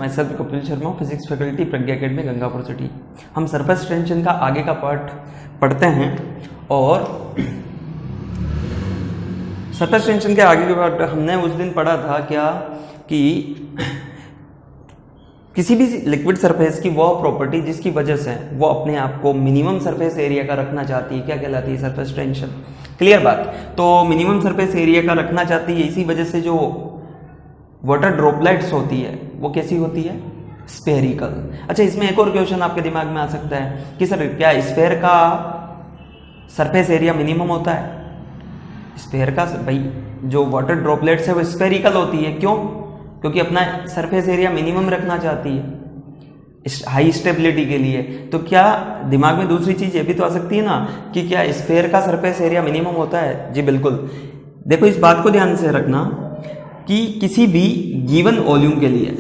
My self Kapil Sharma, physics faculty, Pragya academy, Gangapur city. हम surface tension का आगे का पार्ट पढ़ते हैं और सरफेस टेंशन के आगे के पार्ट हमने उस दिन पढ़ा था क्या कि किसी भी लिक्विड सरफेस की वह प्रॉपर्टी जिसकी वजह से वो अपने आप को मिनिमम सरफेस एरिया का रखना चाहती है, क्या कहलाती है? Surface tension. क्लियर बात। तो मिनिमम सरफेस एरिया का रखना चाहती है, इसी वजह से जो वाटर ड्रॉपलेट्स होती है वो कैसी होती है? स्फेरिकल। अच्छा, इसमें एक और क्वेश्चन आपके दिमाग में आ सकता है कि सर क्या स्फेयर का सरफेस एरिया मिनिमम होता है? स्फेयर का भाई जो वाटर ड्रॉपलेट्स है वो स्फेरिकल होती है। क्यों? क्योंकि अपना सरफेस एरिया मिनिमम रखना चाहती है हाई स्टेबिलिटी के लिए। तो क्या दिमाग में दूसरी चीज ये भी तो आ सकती है ना कि क्या स्फेयर का सरफेस एरिया मिनिमम होता है? जी बिल्कुल। देखो इस बात को ध्यान से रखना कि किसी भी गिवन वॉल्यूम के लिए,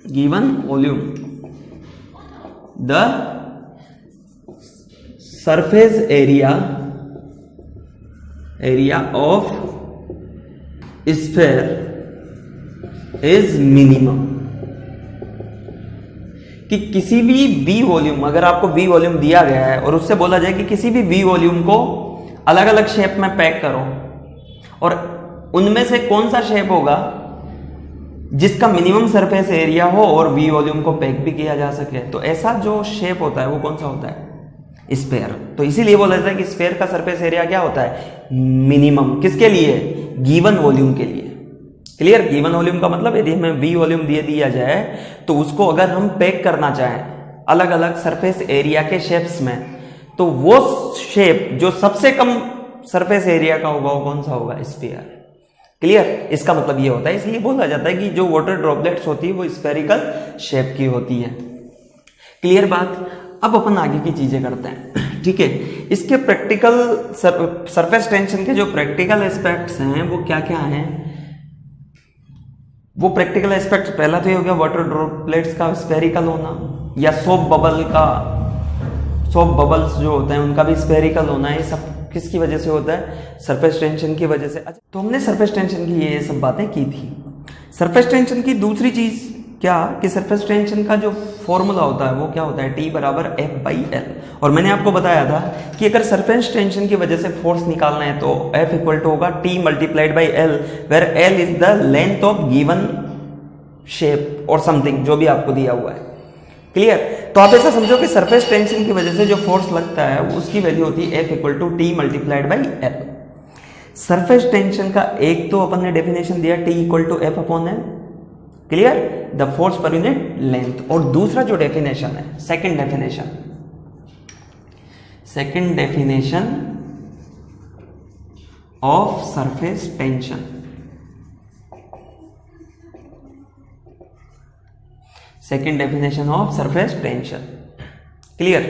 given volume, the surface area of sphere is minimum. कि किसी भी v वॉल्यूम, अगर आपको v वॉल्यूम दिया गया है और उससे बोला जाए कि किसी भी v वॉल्यूम को अलग अलग शेप में पैक करो और उनमें से कौन सा शेप होगा जिसका मिनिमम सरफेस एरिया हो और v वॉल्यूम को पैक भी किया जा सके, तो ऐसा जो शेप होता है वो कौन सा होता है? स्फेयर। तो इसीलिए बोला जाता है कि स्फेयर का सरफेस एरिया क्या होता है? मिनिमम। किसके लिए? गिवन वॉल्यूम के लिए। क्लियर? गिवन वॉल्यूम का मतलब यदि हमें v वॉल्यूम दे दिया जाए तो उसको अगर हम पैक करना चाहें अलग अलग सरफेस एरिया के शेप्स में, तो वो शेप जो सबसे कम सरफेस एरिया का होगा वो कौन सा होगा? स्फीयर। क्लियर? इसका मतलब ये होता है, इसलिए बोला जाता है कि जो वाटर ड्रॉपलेट्स होती है वो स्फेरिकल शेप की होती है। क्लियर बात। अब अपन आगे की चीजें करते हैं। ठीक है, इसके प्रैक्टिकल सरफेस टेंशन के जो प्रैक्टिकल एस्पेक्ट्स हैं वो क्या क्या हैं? वो प्रैक्टिकल एस्पेक्ट पहला तो ये हो गया वाटर ड्रॉपलेट्स का स्फेरिकल होना, या सोप बबल्स जो होते हैं उनका भी स्फेरिकल होना। ये सब किसकी वजह से होता है? सरफेस टेंशन की वजह से। अच्छा, तो हमने सरफेस टेंशन की ये सब बातें की थी। सरफेस टेंशन की दूसरी चीज क्या कि सरफेस टेंशन का जो फॉर्मूला होता है वो क्या होता है? T बराबर F/L। और मैंने आपको बताया था कि अगर सरफेस टेंशन की वजह से फोर्स निकालना है तो F इक्वल टू होगा T multiplied by L, where L is the length of given shape और समथिंग जो भी आपको दिया हुआ है। क्लियर? तो आप ऐसा समझो कि सरफेस टेंशन की वजह से जो फोर्स लगता है उसकी वैल्यू होती है F equal to T multiplied by L। Surface tension का एक तो अपन ने डेफिनेशन दिया T equal to F upon L। Clear? The force per unit length. और दूसरा जो डेफिनेशन है, second definition of surface tension, second definition of surface tension. Clear?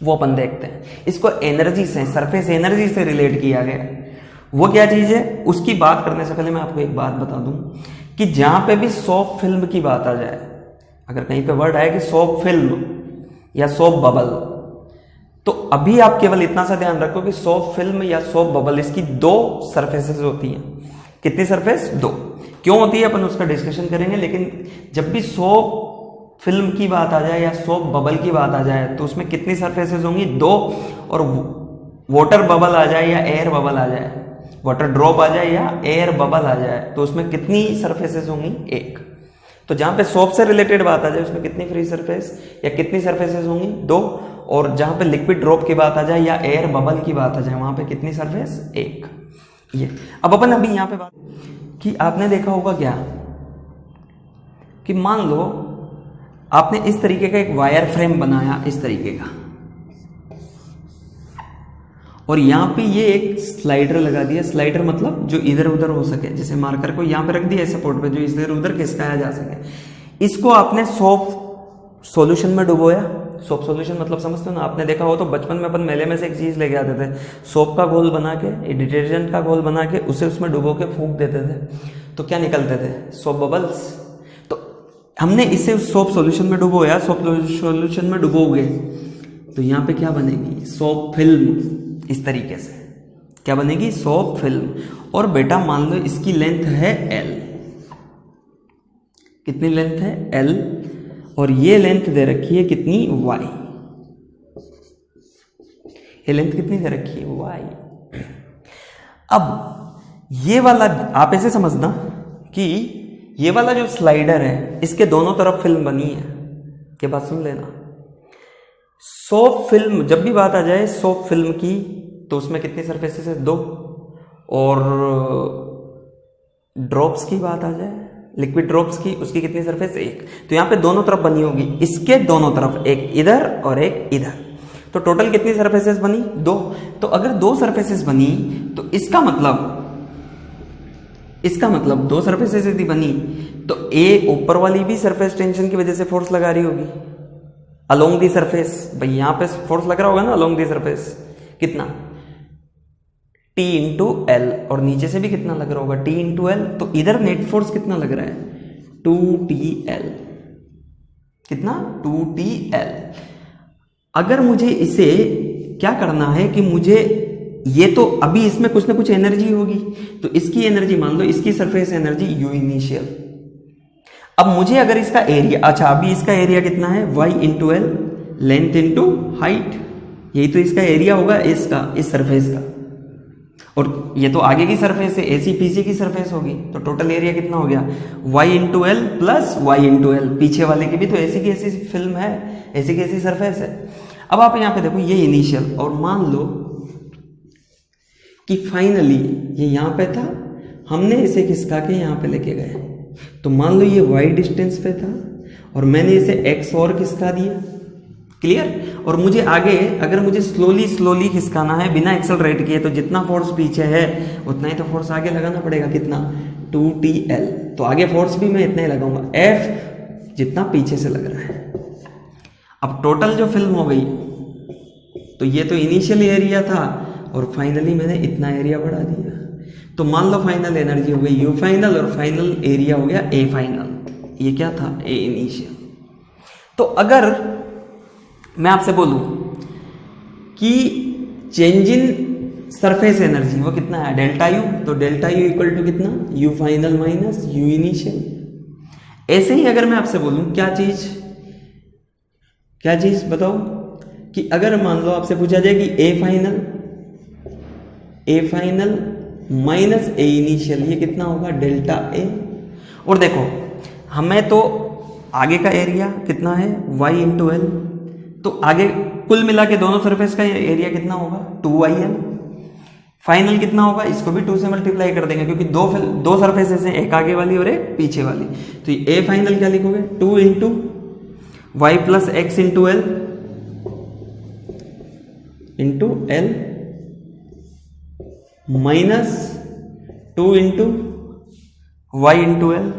वो अपन देखते हैं। इसको एनर्जी से, सरफेस एनर्जी से रिलेट किया गया। वो क्या चीज है उसकी बात करने से पहले मैं आपको एक बात बता दूं कि जहां पे भी सोप फिल्म की बात आ जाए, अगर कहीं पे वर्ड आए कि सोप फिल्म या सोप बबल, तो अभी आप केवल इतना सा ध्यान रखो कि सोप फिल्म या सोप बबल इसकी दो सरफेसेस होती हैं। कितनी सरफेस? दो। क्यों होती है अपन उसका डिस्कशन करेंगे, लेकिन जब भी सोप फिल्म की बात आ जाए या सोप बबल की बात आ जाए तो उसमें कितनी सरफेसेस होंगी? दो। और वाटर बबल आ जाए या एयर बबल आ जाए, वाटर ड्रॉप आ जाए या एयर बबल आ जाए, तो उसमें कितनी सरफेसेस होंगी? एक। तो जहां पे सोप से रिलेटेड बात आ जाए उसमें कितनी फ्री सरफेस या कितनी सरफेसेस होंगी? दो। और जहां पे लिक्विड ड्रॉप की बात आ जाए या एयर बबल की बात आ जाए वहां पे कितनी सरफेस? एक। ये अब अपन अभी यहां पे बात कि आपने देखा होगा क्या कि मान लो आपने इस तरीके का एक वायर फ्रेम बनाया, इस तरीके का, और यहां पे ये एक स्लाइडर लगा दिया। स्लाइडर मतलब जो इधर उधर हो सके, जैसे मार्कर को यहां पे रख दिया सपोर्ट पे, जो इधर उधर खिसकाया जा सके। इसको आपने सोप सॉल्यूशन में डुबोया। सोप सॉल्यूशन मतलब समझते हो ना? आपने देखा हो तो बचपन में अपन मेले में से एक चीज लेके आते थे, सोप का घोल बना के, डिटर्जेंट का घोल बना के उसे उसमें डुबो के फूंक देते थे, तो क्या निकलते थे? Soap bubbles. तो हमने इसे उस सोप सॉल्यूशन में डुबोया, सोप सॉल्यूशन में डुबोगे तो यहाँ पे क्या बनेगी? Soap film. इस तरीके से क्या बनेगी? Soap film. और बेटा मान लो इसकी लेंथ है L। कितनी लेंथ है L, और ये लेंथ दे रखी है कितनी Y, ये लेंथ कितनी दे रखी है Y। अब ये वाला आप ऐसे समझना कि ये वाला जो स्लाइडर है इसके दोनों तरफ फिल्म बनी है, ये बात सुन लेना। सॉफ्ट फिल्म, जब भी बात आ जाए सॉफ्ट फिल्म की, तो उसमें कितनी सरफेसेस है 2, और ड्रॉप्स की बात आ जाए, लिक्विड ड्रॉप्स की, उसकी कितनी सरफेस 1। तो यहां पे दोनों तरफ बनी होगी, इसके दोनों तरफ, एक इधर और एक इधर, तो टोटल कितनी सरफेसेस बनी 2। तो अगर 2 सरफेसेस बनी तो इसका मतलब 2 सरफेसेस यदि बनी तो ए ऊपर वाली भी सरफेस टेंशन की वजह से फोर्स लगा रही होगी अलोंग दी सरफेस। भाई यहां पे फोर्स लग रहा होगा ना अलोंग दी सरफेस, कितना T इंटू एल, और नीचे से भी कितना लग रहा होगा T इंटू एल। तो इधर नेट फोर्स कितना लग रहा है 2TL, कितना 2TL। अगर मुझे इसे क्या करना है कि मुझे ये तो अभी इसमें कुछ ना कुछ एनर्जी होगी, तो इसकी एनर्जी मान लो, इसकी सरफेस एनर्जी U इनिशियल। अब मुझे अगर इसका एरिया, अच्छा अभी इसका एरिया कितना है Y into L, length into height, यही तो इसका एरिया होगा इसका, इस सरफेस का, और ये तो आगे की सरफेस है, AC पीछे की सरफेस होगी, तो टोटल एरिया कितना हो गया Y into L plus Y into L. पीछे वाले की भी तो ऐसी की ऐसी फिल्म है, ऐसी की ऐसी सरफेस है। अब आप यहाँ पे देखो ये इनिशियल, और मान लो कि फाइनली ये यहाँ पे था, हमने इसे खिसका के यहाँ पे लेके गए, तो मान लो ये y डिस्टेंस पे था और मैंने इसे x और खिसका दिया, क्लियर। और मुझे आगे अगर मुझे स्लोली खिसकाना है बिना एक्सेलरेट किए, तो जितना फोर्स पीछे है उतना ही तो फोर्स आगे लगाना पड़ेगा, कितना 2TL। तो आगे फोर्स भी मैं इतना ही लगाऊंगा, F जितना पीछे से लग रहा है। अब टोटल जो फिल्म हो गई, तो ये तो इनिशियल एरिया था और फाइनली मैंने इतना एरिया बढ़ा दिया, तो मान लो फाइनल एनर्जी हो गई U फाइनल और फाइनल एरिया हो गया A फाइनल। ये क्या था A इनिशियल। तो अगर मैं आपसे बोलूं कि चेंज इन सरफेस एनर्जी वो कितना है डेल्टा U, तो डेल्टा U इक्वल टू कितना U final minus U initial. ऐसे ही अगर मैं आपसे बोलूं क्या चीज बताओ, कि अगर मान लो आपसे पूछा जाए कि A final minus A initial, ये कितना होगा डेल्टा A। और देखो हमें तो आगे का एरिया कितना है Y इंटू एल, तो आगे कुल मिला के दोनों सरफेस का एरिया कितना होगा 2YL। फाइनल कितना होगा, इसको भी 2 से मल्टीप्लाई कर देंगे क्योंकि दो सरफेसेस हैं, एक आगे वाली और एक पीछे वाली। तो A फाइनल क्या लिखोगे 2 into Y plus x into L into L minus 2 into Y into L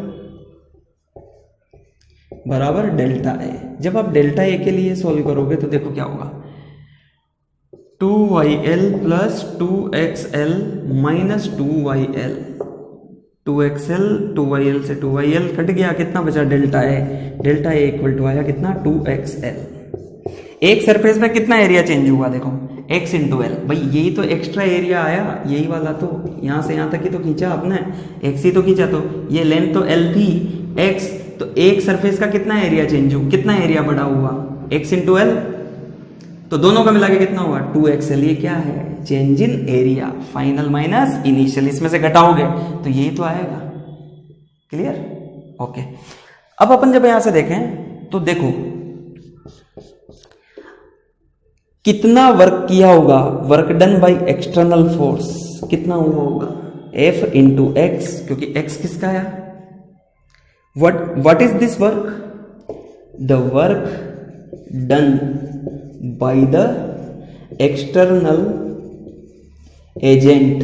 बराबर डेल्टा A। जब आप डेल्टा A के लिए सोल्व करोगे तो देखो क्या होगा 2YL plus 2XL minus 2YL, 2XL 2YL से 2YL कट गया, कितना बचा delta A। Delta A equal to आया कितना 2XL। एक सरफेस में कितना एरिया चेंज हुआ देखो x इंटू एल। भाई यही तो एक्स्ट्रा एरिया आया, यही वाला तो यहां से यहां तक ही तो खींचा आपने, x ही तो खींचा, तो ये लेंथ तो l थी x, तो एक सरफेस का कितना एरिया चेंज हुआ, कितना एरिया बढ़ा हुआ x इंटू एल, तो दोनों का मिला के कितना हुआ 2XL। ये क्या है change in area, final minus initial, इसमें से घटाओगे तो यही तो आएगा, क्लियर ओके। अब अपन जब यहां से देखें तो देखो कितना वर्क किया होगा, work done by external force कितना हुआ होगा F इंटू एक्स, क्योंकि x किसका है, what is this work, the work done by the external agent।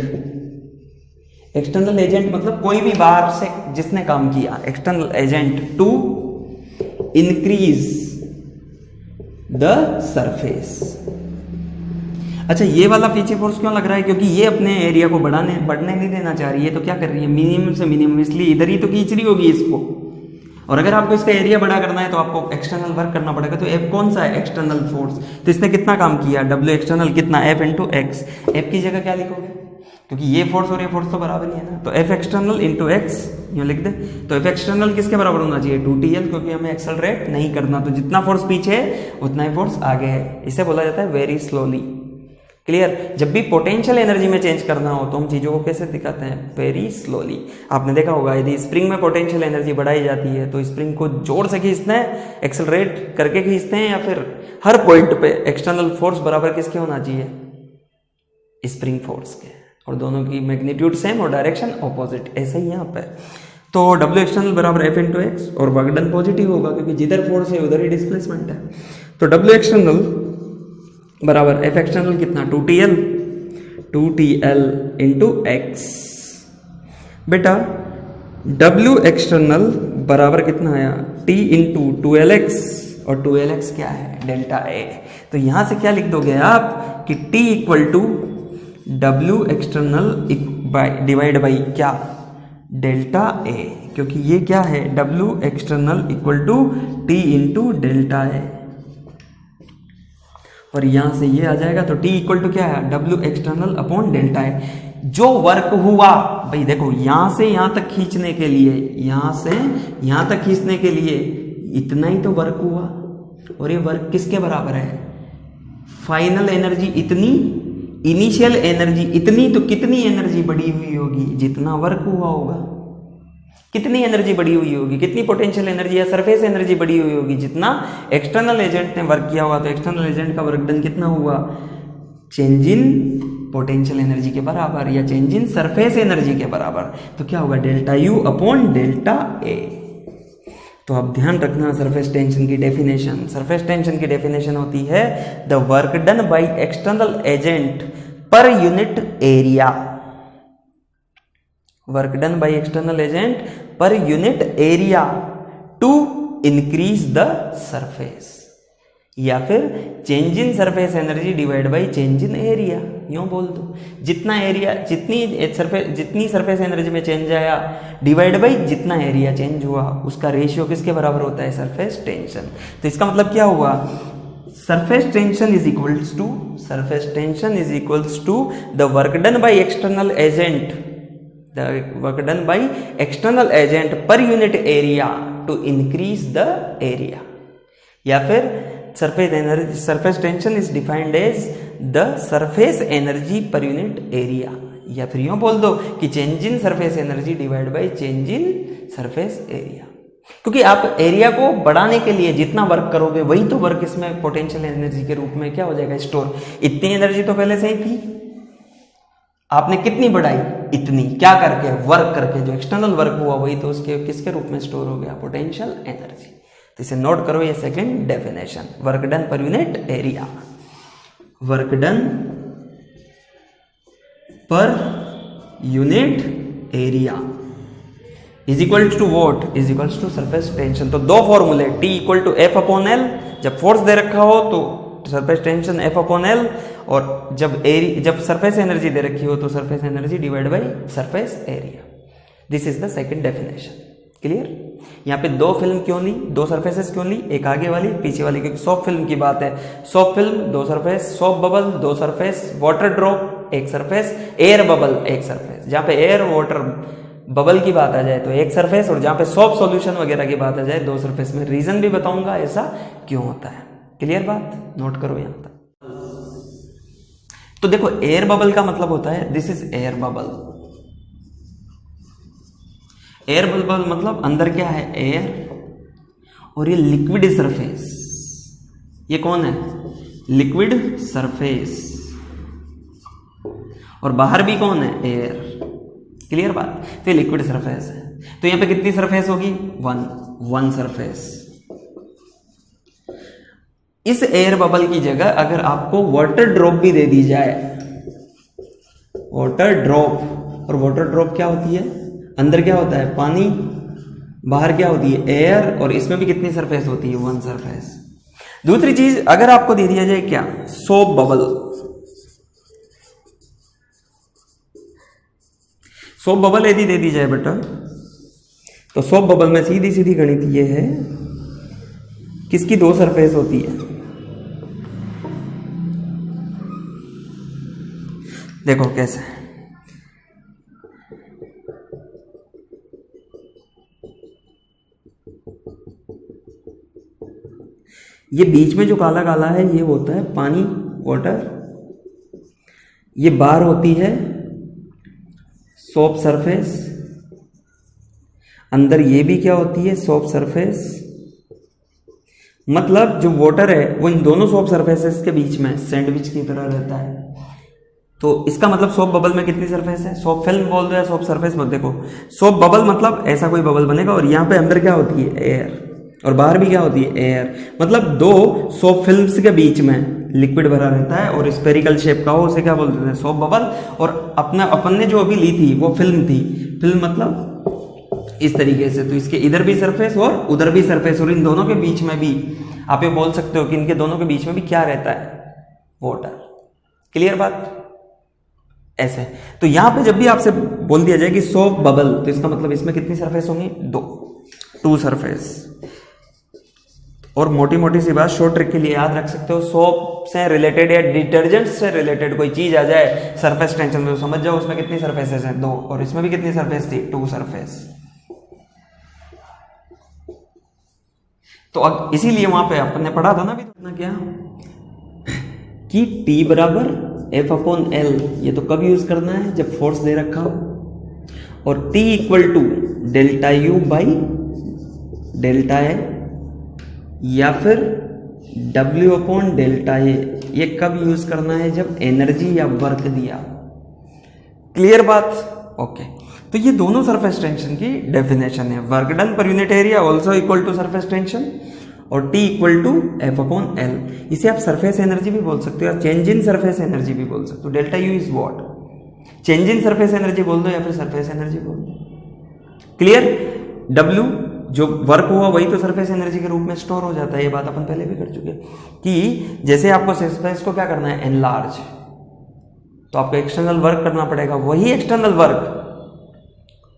External agent मतलब कोई भी बाहर से जिसने काम किया, external agent to increase the surface. अच्छा ये वाला पीछे फोर्स क्यों लग रहा है, क्योंकि ये अपने एरिया को बढ़ने नहीं देना चाह रही है, तो क्या कर रही है मिनिमम से मिनिमम, इसलिए इधर ही तो खींच रही होगी इसको। और अगर आपको इसका एरिया बड़ा करना है तो आपको एक्सटर्नल वर्क करना पड़ेगा। तो F कौन सा है एक्सटर्नल फोर्स, तो इसने कितना काम किया W एक्सटर्नल कितना F इंटू एक्स। F की जगह क्या लिखोगे क्योंकि ये फोर्स और ये फोर्स तो बराबर ही है ना। तो एफ एक्सटर्नल इंटू एक्स यूँ लिख दे। तो एफ एक्सटर्नल किसके बराबर होना चाहिए? 2TL, क्योंकि हमें एक्सेलरेट नहीं करना, तो जितना फोर्स पीछे है उतना ही फोर्स आगे है। इसे बोला जाता है वेरी स्लोली। क्लियर? जब भी पोटेंशियल एनर्जी में चेंज करना हो तो हम चीज़ों को कैसे दिखाते हैं? Very slowly. आपने देखा होगा यदि स्प्रिंग में पोटेंशियल एनर्जी बढ़ाई जाती है तो स्प्रिंग को जोर से खींचते हैं, एक्सेलरेट करके खींचते हैं, या फिर हर पॉइंट पे एक्सटर्नल फोर्स बराबर किसके होना चाहिए? स्प्रिंग फोर्स के, और दोनों की मैग्नीट्यूड सेम और डायरेक्शन ऑपोजिट। ऐसे ही यहाँ पे तो W एक्सटर्नल बराबर F इंटू एक्स, और वर्क डन पॉजिटिव होगा क्योंकि जिधर फोर्स है उधर ही डिस्प्लेसमेंट है। तो W एक्सटर्नल बराबर F एक्सटर्नल कितना? 2TL into x. बेटा W एक्सटर्नल बराबर कितना आया? T इंटू 2LX, और 2LX क्या है? Delta A। तो यहां से क्या लिख दोगे आप कि T equal to W external divide by क्या? डेल्टा A, क्योंकि ये क्या है? W external equal to T into delta A, और यहां से ये आ जाएगा। तो T इक्वल टू क्या है? W external upon delta A। जो वर्क हुआ भाई देखो, यहां से यहां तक खींचने के लिए, यहां से यहां तक खींचने के लिए इतना ही तो वर्क हुआ, और ये वर्क किसके बराबर है? फाइनल एनर्जी इतनी, इनिशियल एनर्जी इतनी, तो कितनी एनर्जी बढ़ी हुई होगी? जितना वर्क हुआ होगा। कितनी एनर्जी बढ़ी हुई होगी? कितनी पोटेंशियल एनर्जी या सरफेस एनर्जी बढ़ी हुई होगी? जितना एक्सटर्नल एजेंट ने वर्क किया हुआ। तो एक्सटर्नल एजेंट का वर्क डन कितना हुआ? चेंज इन पोटेंशियल एनर्जी के बराबर, या चेंज इन सरफेस एनर्जी के बराबर। तो क्या होगा? Delta U upon delta A। तो अब ध्यान रखना सरफेस टेंशन की डेफिनेशन। सरफेस टेंशन की डेफिनेशन होती है the work done by external agent per unit area. Work done by external agent per unit area to increase the surface, या फिर change in surface energy divide by change in area. यूं बोल दो, जितना area, जितनी surface energy में change आया divide by जितना एरिया चेंज हुआ, उसका रेशियो किसके बराबर होता है? Surface tension. तो इसका मतलब क्या हुआ? Surface tension is equals to the work done by external agent, the work done by external agent per unit area to increase the area, या फिर surface tension is defined as the surface energy per unit area, या फिर यूं बोल दो कि change in surface energy divided by change in surface area। क्योंकि आप एरिया को बढ़ाने के लिए जितना वर्क करोगे वही तो वर्क इसमें पोटेंशियल एनर्जी के रूप में क्या हो जाएगा? स्टोर। इतनी एनर्जी तो पहले से ही थी, आपने कितनी बढ़ाई? इतनी। क्या करके? वर्क करके। जो एक्सटर्नल वर्क हुआ वही तो उसके किसके रूप में स्टोर हो गया? Potential energy. तो इसे नोट करो, ये second definition. Work done per unit area, work done per unit area is equal to what? Is equal to surface tension. तो दो फॉर्मूले, T equal to F upon L, जब फोर्स दे रखा हो तो surface tension F upon L, और जब सरफेस एनर्जी दे रखी हो तो surface energy divide by surface area. This is the second definition. Clear? यहाँ पे दो फिल्म क्यों ली? दो सरफेसेस क्यों ली? एक आगे वाली, पीछे वाली, क्योंकि सॉफ्ट फिल्म की बात है। सॉफ्ट फिल्म दो सरफेस, सॉफ्ट बबल दो सरफेस, वाटर ड्रॉप एक सरफेस, एयर बबल एक सरफेस। जहाँ पे एयर वाटर बबल की बात आ जाए तो एक सरफेस, और जहाँ पे सॉफ्ट सॉल्यूशन वगैरह की बात आ जाए दो सरफेस में। रीजन भी बताऊंगा ऐसा क्यों होता है। क्लियर बात? नोट करो यहां तक। तो देखो, एयर बबल का मतलब होता है, this is air bubble. Air bubble मतलब अंदर क्या है? एयर, और ये लिक्विड सरफेस। ये कौन है? लिक्विड सरफेस, और बाहर भी कौन है? एयर। क्लियर बात? तो ये लिक्विड सरफेस है। तो यहां पे कितनी सरफेस होगी? One surface. इस एयर बबल की जगह अगर आपको वाटर ड्रॉप भी दे दी जाए, वाटर ड्रॉप, और वाटर ड्रॉप क्या होती है? अंदर क्या होता है? पानी, बाहर क्या होती है? एयर, और इसमें भी कितनी सरफेस होती है? One surface. दूसरी चीज, अगर आपको दे दिया जाए क्या? Soap bubble. सोप बबल यदि दे दी जाए बेटा, तो सोप बबल में सीधी सीधी गणित ये है, किसकी दो सरफेस होती है? देखो कैसे, ये बीच में जो काला काला है ये होता है पानी, वाटर। ये बार होती है सॉफ्ट सरफेस। अंदर ये भी क्या होती है, सॉफ्ट सरफेस। मतलब जो वाटर है वो इन दोनों सॉफ्ट सरफेसेस के बीच में सैंडविच की तरह रहता है। तो इसका मतलब सॉफ्ट बबल में कितनी सरफेस है, सॉफ्ट फिल्म बोल दो या सॉफ्ट सरफेस बोल, देखो सॉफ्ट बबल मतलब ऐसा कोई बबल बनेगा और यहाँ पे अंदर क्या होती है, एयर, और बाहर भी क्या होती है, एयर। मतलब दो सॉफ्ट फिल्म्स के बीच में लिक्विड भरा रहता है और स्पेरिकल शेप का हो, उसे क्या बोलते हैं, सॉफ्ट बबल। और अपन ने जो अभी ली थी वो फिल्म थी, फिल्म मतलब इस तरीके से। तो इसके इधर भी सरफेस और उधर भी सरफेस, और इन दोनों के बीच में भी आप ये बोल सकते हो कि इनके दोनों के बीच में भी क्या रहता है, वाटर। क्लियर बात, ऐसे। तो यहां पे जब भी आपसे बोल दिया जाए कि सॉफ्ट बबल, तो इसका मतलब इसमें कितनी सरफेस होंगी, टू सरफेस। और मोटी मोटी सी बात शॉर्ट ट्रिक के लिए याद रख सकते हो, सोप से रिलेटेड या डिटर्जेंट से रिलेटेड कोई चीज आ जाए सरफेस टेंशन में, तो समझ जाओ उसमें कितनी सरफेसेस हैं, 2, और इसमें भी कितनी सरफेस थी, 2 सरफेस। तो अब इसीलिए वहां पे अपन ने पढ़ा था ना भी, तो क्या कि T बराबर F/L, ये तो कब यूज करना है, जब फोर्स दे रखा हो। और T equal to delta U by delta A, या फिर W/डेल्टा ए, ये कब यूज करना है, जब एनर्जी या वर्क दिया। क्लियर बात, ओके। तो ये दोनों सरफेस टेंशन की डेफिनेशन है, work done per unit area also equal to surface tension, और T इक्वल टू F/L। इसे आप सरफेस एनर्जी भी बोल सकते हो, या चेंज इन सरफेस एनर्जी भी बोल सकते हो। Delta U is what, change in surface energy बोल दो या फिर सरफेस एनर्जी बोल दो। क्लियर। W जो वर्क हुआ वही तो सरफेस एनर्जी के रूप में स्टोर हो जाता है, ये बात अपन पहले भी कर चुके हैं कि जैसे आपको सरफेस को क्या करना है, एनलार्ज, तो आपको एक्सटर्नल वर्क करना पड़ेगा। वही एक्सटर्नल वर्क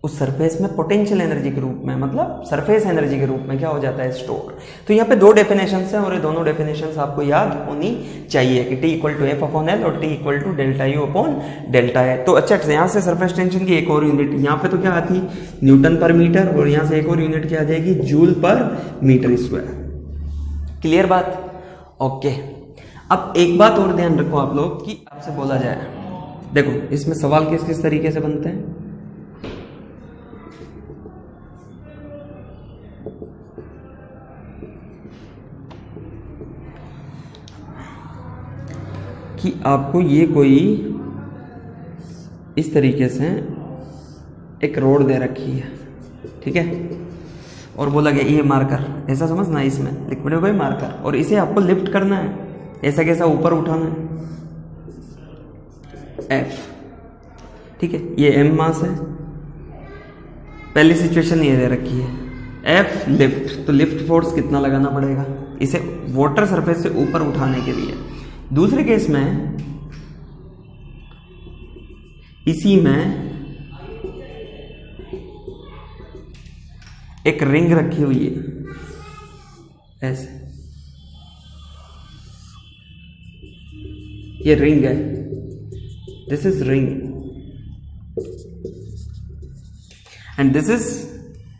उस सरफेस में पोटेंशियल एनर्जी के रूप में, मतलब सरफेस एनर्जी के रूप में क्या हो जाता है, स्टोर। तो यहाँ पे 2 डेफिनेशंस हैं और ये दोनों डेफिनेशंस आपको याद होनी चाहिए कि T इक्वल टू F/L और T इक्वल टू डेल्टा U/डेल्टा ए। तो अच्छा, यहाँ से सरफेस टेंशन की एक और यूनिट, यहाँ पे तो क्या आती, न्यूटन पर मीटर, और यहाँ से एक और यूनिट क्या आ जाएगी, joule per metre square. Clear बात, ओके। अब एक बात और ध्यान रखो आप लोग कि आपसे बोला जाए, देखो इसमें सवाल किस किस तरीके से बनते हैं, कि आपको ये कोई इस तरीके से एक रोड दे रखी है, ठीक है, और बोला गया ये मार्कर, ऐसा समझना, इसमें लिक्विड है कोई मार्कर, और इसे आपको लिफ्ट करना है, ऐसा कैसा ऊपर उठाना है, F, ठीक है, ये M मास है। पहली सिचुएशन ये दे रखी है, F लिफ्ट, तो लिफ्ट फोर्स कितना लगाना पड़ेगा इसे वाटर सरफेस से ऊपर उठाने के लिए। दूसरे केस में इसी में एक रिंग रखी हुई है ऐसे, ये रिंग है, this is ring and this is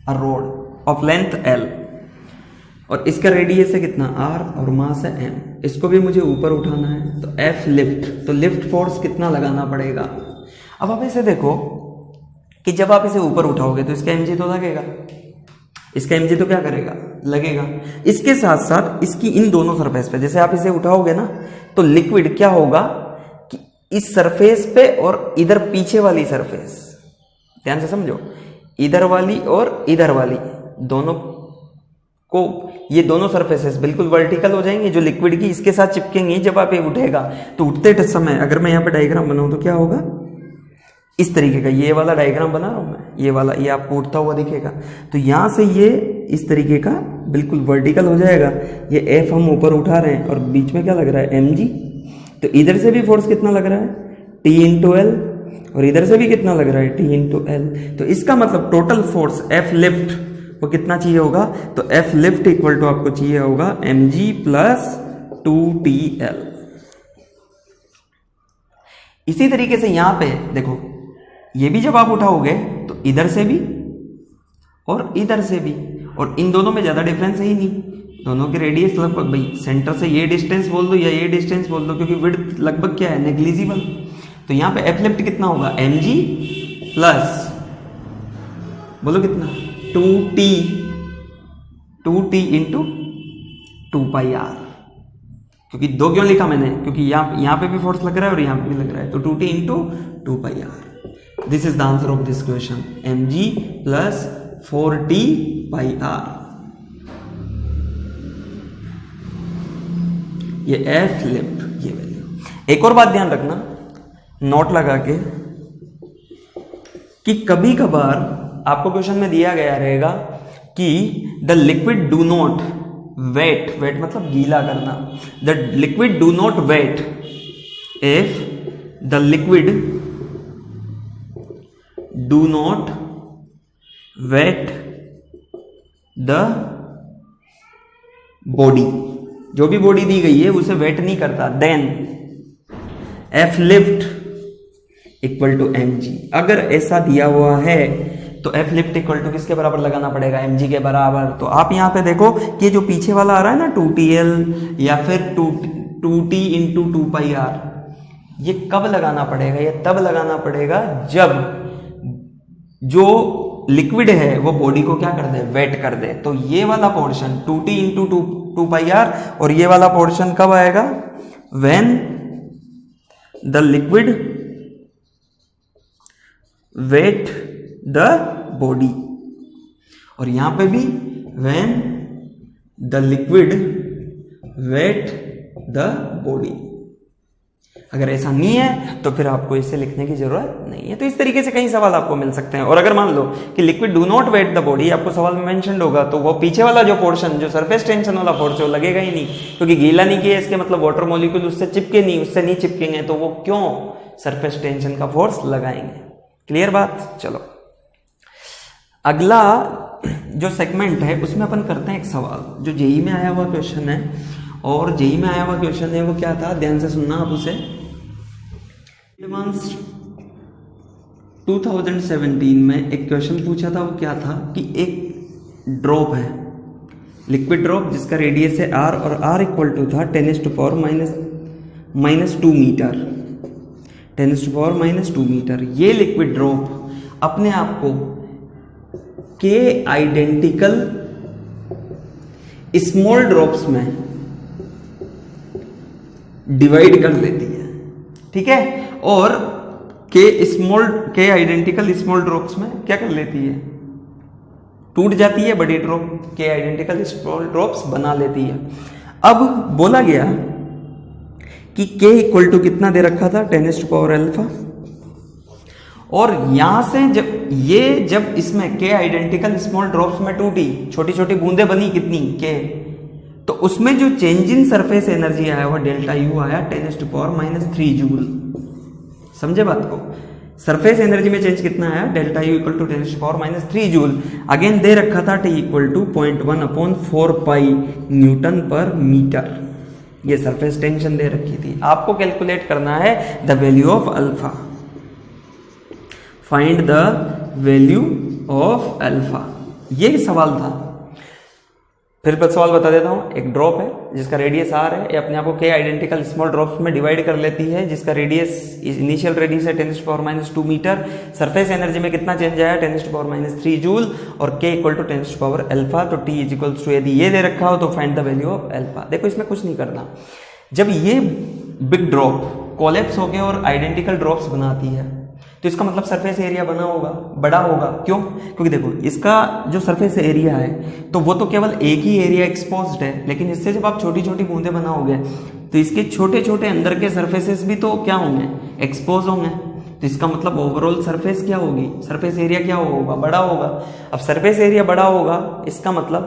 a road of length L, और इसका रेडियस है कितना R और मास है M। इसको भी मुझे ऊपर उठाना है, तो F लिफ्ट, तो लिफ्ट फोर्स कितना लगाना पड़ेगा। अब आप इसे देखो कि जब आप इसे ऊपर उठाओगे तो इसका mg तो लगेगा, इसका mg तो क्या करेगा, लगेगा। इसके साथ साथ इसकी इन दोनों सरफेस पे जैसे आप इसे उठाओगे ना, तो लिक्विड क्या होगा कि इस सरफेस पे और इधर पीछे वाली सरफेस, ध्यान से समझो, इधर वाली और इधर वाली दोनों को, ये दोनों सरफेसेस बिल्कुल वर्टिकल हो जाएंगे, जो लिक्विड की इसके साथ चिपकेंगी। जब आप ये उठेगा तो उठते समय अगर मैं यहाँ पे डायग्राम बनाऊं तो क्या होगा, इस तरीके का, ये वाला डायग्राम बना रहा हूं मैं, ये वाला, ये आपको उठता हुआ दिखेगा। तो यहां से ये इस तरीके का बिल्कुल वर्टिकल हो जाएगा। ये F हम ऊपर उठा रहे हैं और बीच में क्या लग रहा है, mg। तो इधर से भी फोर्स कितना लग रहा है, T इंटू एल, और इधर से भी कितना लग रहा है, T इंटू एल। तो इसका मतलब टोटल फोर्स F लिफ्ट वो कितना चाहिए होगा, तो F लिफ्ट इक्वल टू आपको चाहिए होगा mg प्लस 2TL। इसी तरीके से यहां पे देखो, ये भी जब आप उठाओगे तो इधर से भी और इधर से भी, और इन दोनों में ज्यादा डिफरेंस है ही नहीं, दोनों के रेडियस लगभग, भाई सेंटर से ये डिस्टेंस बोल दो या ये डिस्टेंस बोल दो, क्योंकि विड्थ लगभग क्या है, नेग्लिजिबल। तो यहां पे एफ लिफ्ट कितना होगा, mg प्लस बोलो कितना, 2t इंटू 2πr। क्योंकि दो क्यों लिखा मैंने, क्योंकि यहां पे भी फोर्स लग रहा है और यहां पे भी लग रहा है, तो 2t into 2πr। This is the answer of this question, mg plus 4t/r। ये एफ लिफ्ट, ये वैल्यू। एक और बात ध्यान रखना नोट लगा के, कि कभी कभार आपको क्वेश्चन में दिया गया रहेगा कि the liquid do not wet, wet मतलब गीला करना, the liquid do not wet if the liquid do not wet the body, जो भी बॉडी दी गई है उसे वेट नहीं करता, then F lift equal to mg। अगर ऐसा दिया हुआ है तो एफ लिफ्ट इक्वल टू किसके बराबर लगाना पड़ेगा, mg के बराबर। तो आप यहां पे देखो कि जो पीछे वाला आ रहा है ना 2tl या फिर 2t इंटू 2πr, ये कब लगाना पड़ेगा, ये तब लगाना पड़ेगा जब जो लिक्विड है वो बॉडी को क्या कर दे, वेट कर दे। तो ये वाला पोर्शन 2t इंटू 2πr और ये वाला पोर्शन कब आएगा, when the liquid wet the body, और यहां पे भी when the liquid wet the body. अगर ऐसा नहीं है तो फिर आपको इसे लिखने की जरूरत नहीं है। तो इस तरीके से कई सवाल आपको मिल सकते हैं। और अगर मान लो कि liquid do not wet the body आपको सवाल में मेंशन होगा, तो वो पीछे वाला जो पोर्शन, जो सरफेस टेंशन वाला फोर्स है, वो लगेगा ही नहीं, क्योंकि गीला नहीं किया, इसके मतलब वाटर मॉलिक्यूल उससे चिपके नहीं, उससे नहीं चिपकेंगे, तो वो क्यों सरफेस टेंशन का फोर्स लगाएंगे। क्लियर बात। चलो अगला जो सेगमेंट है उसमें अपन करते हैं एक सवाल जो जेई में आया हुआ क्वेश्चन है। और जेई में आया हुआ क्वेश्चन है वो क्या था, ध्यान से सुनना आप उसे। 2017 में एक क्वेश्चन पूछा था, वो क्या था कि एक ड्रॉप है, लिक्विड ड्रॉप जिसका रेडियस है r और r इक्वल टू था 10⁻⁻2 मीटर, 10⁻⁻2 मीटर। ये लिक्विड ड्रॉप अपने आप को के आइडेंटिकल स्मॉल ड्रॉप्स में डिवाइड कर लेती है, ठीक है। और के आइडेंटिकल स्मॉल ड्रॉप्स में क्या कर लेती है, टूट जाती है, बड़ी ड्रॉप के आइडेंटिकल स्मॉल ड्रॉप्स बना लेती है। अब बोला गया कि के इक्वल टू कितना दे रखा था, 10⁻⁴, और यहां से जब इसमें के आइडेंटिकल स्मॉल ड्रॉप्स में टूटी, छोटी छोटी बूंदे बनी कितनी के, तो उसमें जो चेंज इन सरफेस एनर्जी आया वो डेल्टा यू आया 10⁻³ जूल। समझे बात को, सरफेस एनर्जी में चेंज कितना आया, delta U equal to 10⁻³ joule. Again दे रखा था T equal to 0.1/4 pi newton per metre. ये सरफेस टेंशन दे रखी थी। आपको कैलकुलेट करना है the value of alpha, find the value of alpha, ये सवाल था। फिर सवाल बता देता हूं। एक ड्रॉप है जिसका रेडियस r है, ये अपने आप को के आइडेंटिकल स्मॉल ड्रॉप्स में डिवाइड कर लेती है, जिसका रेडियस इनिशियल रेडियस है 10⁻⁻2 मीटर। सरफेस एनर्जी में कितना चेंज आया, 10⁻³ जूल, और k इक्वल टू 10⁻⁴। तो t इज इक्वल टू, यदि ये दे रखा हो तो find the value of alpha. देखो इसमें कुछ नहीं करना, जब ये बिग ड्रॉप कोलैप्स होकर और आइडेंटिकल ड्रॉप्स बनाती है तो इसका मतलब सरफेस एरिया बना होगा, बड़ा होगा। क्यों, क्योंकि देखो इसका जो सरफेस एरिया है तो वो तो केवल एक ही एरिया एक्सपोज्ड है, लेकिन इससे जब आप छोटी छोटी बूंदें बनाओगे तो इसके छोटे छोटे अंदर के सरफेसेस भी तो क्या होंगे, एक्सपोज होंगे। तो इसका मतलब ओवरऑल सरफेस क्या होगी, सरफेस एरिया क्या होगा, बड़ा होगा। अब सरफेस एरिया बड़ा होगा, इसका मतलब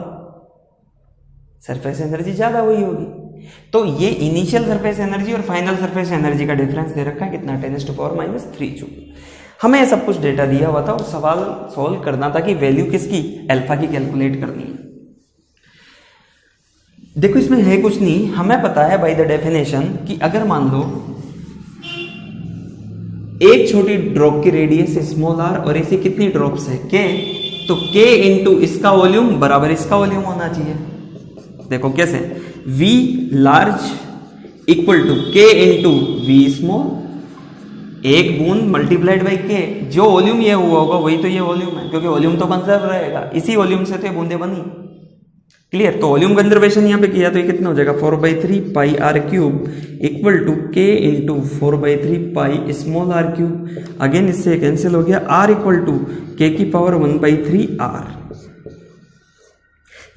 सरफेस एनर्जी ज्यादा हुई होगी। तो ये इनिशियल सरफेस एनर्जी और फाइनल सरफेस एनर्जी का डिफरेंस दे रखा है कितना, 10⁻³ जूल। हमें ये सब कुछ डेटा दिया हुआ था और सवाल सॉल्व करना था कि वैल्यू किसकी, अल्फा की कैलकुलेट करनी है। देखो इसमें है कुछ नहीं, हमें पता है बाय द डेफिनेशन कि अगर मान लो एक छोटी ड्रॉप की रेडियस स्मॉल r और ऐसी कितनी ड्रॉप्स है, k, तो k इंटू इसका वॉल्यूम बराबर इसका वॉल्यूम होना चाहिए। देखो कैसे, V large equal to K into V small, एक बूंद मल्टीप्लाइड बाई K, जो वॉल्यूम ये हुआ होगा वही तो ये वॉल्यूम है, क्योंकि वॉल्यूम तो कंजर्व रहेगा, इसी वॉल्यूम से तो ये बूंदे बनी। क्लियर, तो वॉल्यूम कंजर्वेशन यहाँ पे किया तो ये कितना हो जाएगा 4/3 pi R cube equal to K into 4/3 pi small R cube. Again इससे कैंसिल हो गया, R इक्वल टू K की पावर 1/3 R,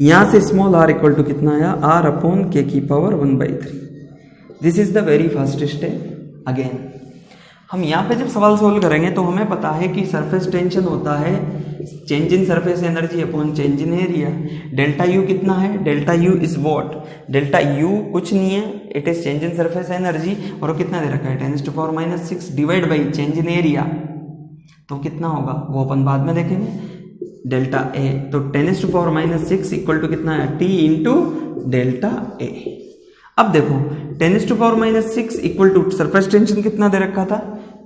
यहां से स्मॉल r इक्वल टू कितना आया R अपॉन K की power 1/3। This is the very first step. Again हम यहाँ पे जब सवाल सोल्व करेंगे तो हमें पता है कि सरफेस टेंशन होता है change in surface energy upon change in area. Delta U कितना है, delta U is what, delta U कुछ नहीं है, it is change in surface energy, और वो कितना दे रखा है 10⁻⁶ divide by change in area, तो कितना होगा वो अपन बाद में देखेंगे। डेल्टा ए, तो 10⁻⁶ इक्वल टू कितना है T इंटू डेल्टा ए। अब देखो 10⁻⁶ इक्वल टू सरफेस टेंशन कितना दे रखा था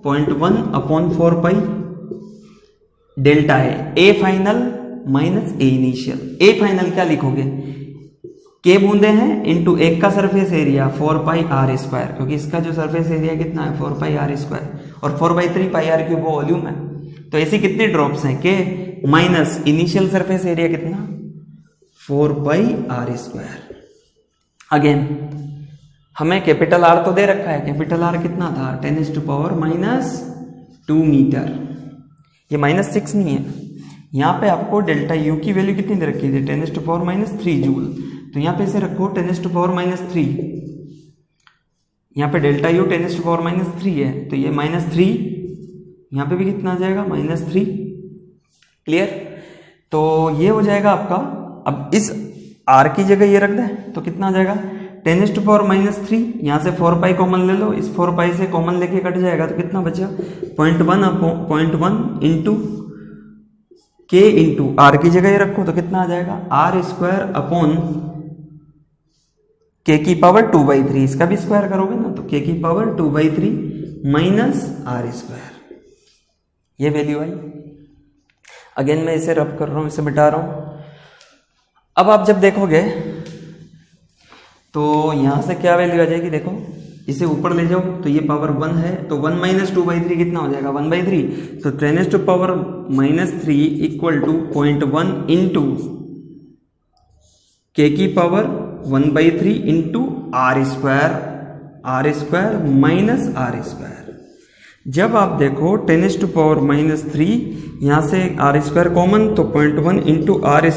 0.1 upon 4 pi delta A final minus A initial. A final क्या लिखोगे, के बूंदे हैं इंटू एक का surface area 4 pi R square, क्योंकि इसका जो सरफेस एरिया कितना है 4 पाई आर स्क्वायर, और 4/3 पाई आर क्यूब वो वॉल्यूम है। तो ऐसी कितनी ड्रॉप्स हैं, के माइनस इनिशियल सरफेस एरिया कितना 4 पाई आर स्क्वायर। अगेन हमें कैपिटल आर तो दे रखा है, कैपिटल आर कितना था 10⁻⁻² मीटर, ये -6 नहीं है। यहाँ पे आपको डेल्टा यू की वैल्यू कितनी दे रखी थी 10⁻³ जूल, तो यहाँ पे इसे रखो 10⁻3, यहाँ पे डेल्टा यू 10⁻³ है, तो ये -3, यहाँ पे भी कितना आ जाएगा -3। क्लियर, तो ये हो जाएगा आपका। अब इस r की जगह ये रख दें तो कितना आ जाएगा 10⁻⁻3, यहाँ से 4 पाई कॉमन ले लो, इस 4 पाई से कॉमन लेके कट जाएगा, तो कितना बचा 0.1 इंटू K इंटू R की जगह ये रखो तो कितना आ जाएगा R² अपॉन K की पावर 2/3, इसका भी स्क्वायर करोगे ना तो K की पावर 2/3 माइनस R², ये वैल्यू आई। अगेन मैं इसे रब कर रहा हूं, इसे मिटा रहा हूं। अब आप जब देखोगे तो यहां से क्या वैल्यू आ जाएगी, देखो इसे ऊपर ले जाओ तो ये पावर 1 है, तो 1 माइनस 2/3 कितना हो जाएगा 1/3, तो 10⁻³ इक्वल टू 0.1 इंटू K की power 1/3 into R² minus R²। जब आप देखो 10⁻³ यहां से R² कॉमन, तो 0.1 into R²,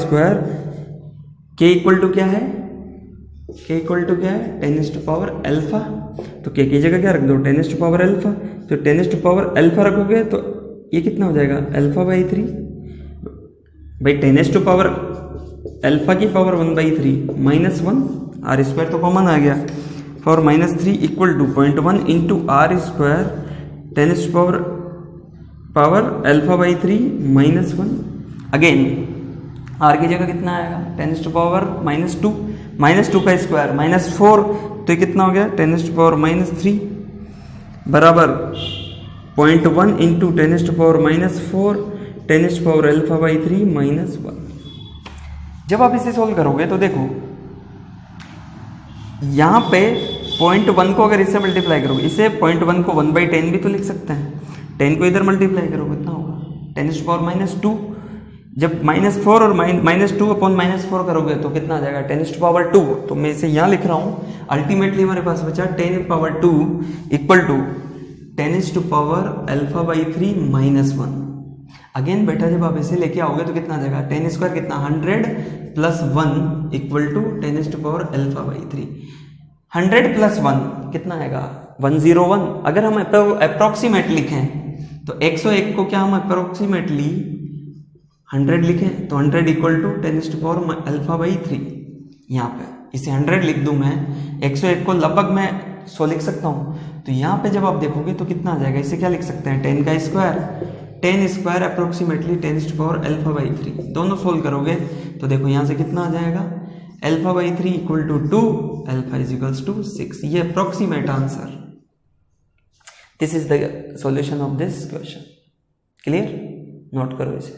K equal to क्या है, K इक्वल टू क्या है 10⁻⁴, तो K की जगह क्या रख दो 10⁻⁴, तो 10⁻⁴ रखोगे तो ये कितना हो जाएगा α/3, भाई 10⁻⁴ की पावर 1/3 -1, R² तो कॉमन आ गया, four -3 equal to 0.1 into R², 10⁻⁴ -1। Again R की जगह कितना आएगा 10⁻⁻², -2 का स्क्वायर -4, तो ये कितना हो गया 10⁻⁻³ बराबर 0.1 इंटू 10⁻⁻4, 10⁻⁴ -1। जब आप इसे सोल्व करोगे तो देखो यहाँ पे 0.1 को अगर इससे मल्टीप्लाई करोगे, इसे 0.1 को 1/10 भी तो लिख सकते हैं, 10 को इधर मल्टीप्लाई करोगे कितना होगा 10⁻², जब -4 और -2 अपॉन -4 करोगे तो कितना आ जाएगा 10⁻², तो मैं इसे यहाँ लिख रहा हूँ। अल्टीमेटली हमारे पास बचा 10⁻² इक्वल टू 10⁻⁴ -1। अगेन बेटा जब आप इसे लेके आओगे तो कितना आ जाएगा 10² कितना 100 प्लस 1 इक्वल टू 10⁻⁴। 100 प्लस 1 कितना आएगा 101। अगर हम अप्रोक्सीमेट लिखें तो 101 को क्या हम अप्रोक्सीमेटली 100 लिखें तो 100 इक्वल टू 10⁻⁴। यहाँ पे इसे 100 लिख दूं मैं, 101 को लगभग मैं 100 लिख सकता हूँ, तो यहाँ पे जब आप देखोगे तो कितना आ जाएगा, इसे क्या लिख सकते हैं 10 का स्क्वायर, 10 स्क्वायर अप्रोक्सीमेटली 10⁻⁴। दोनों सोल्व करोगे तो देखो यहाँ से कितना आ जाएगा α/3 इक्वल टू 2, α इज टू 6। ये approximate answer. This is the solution of this question. Clear, note करो इसे।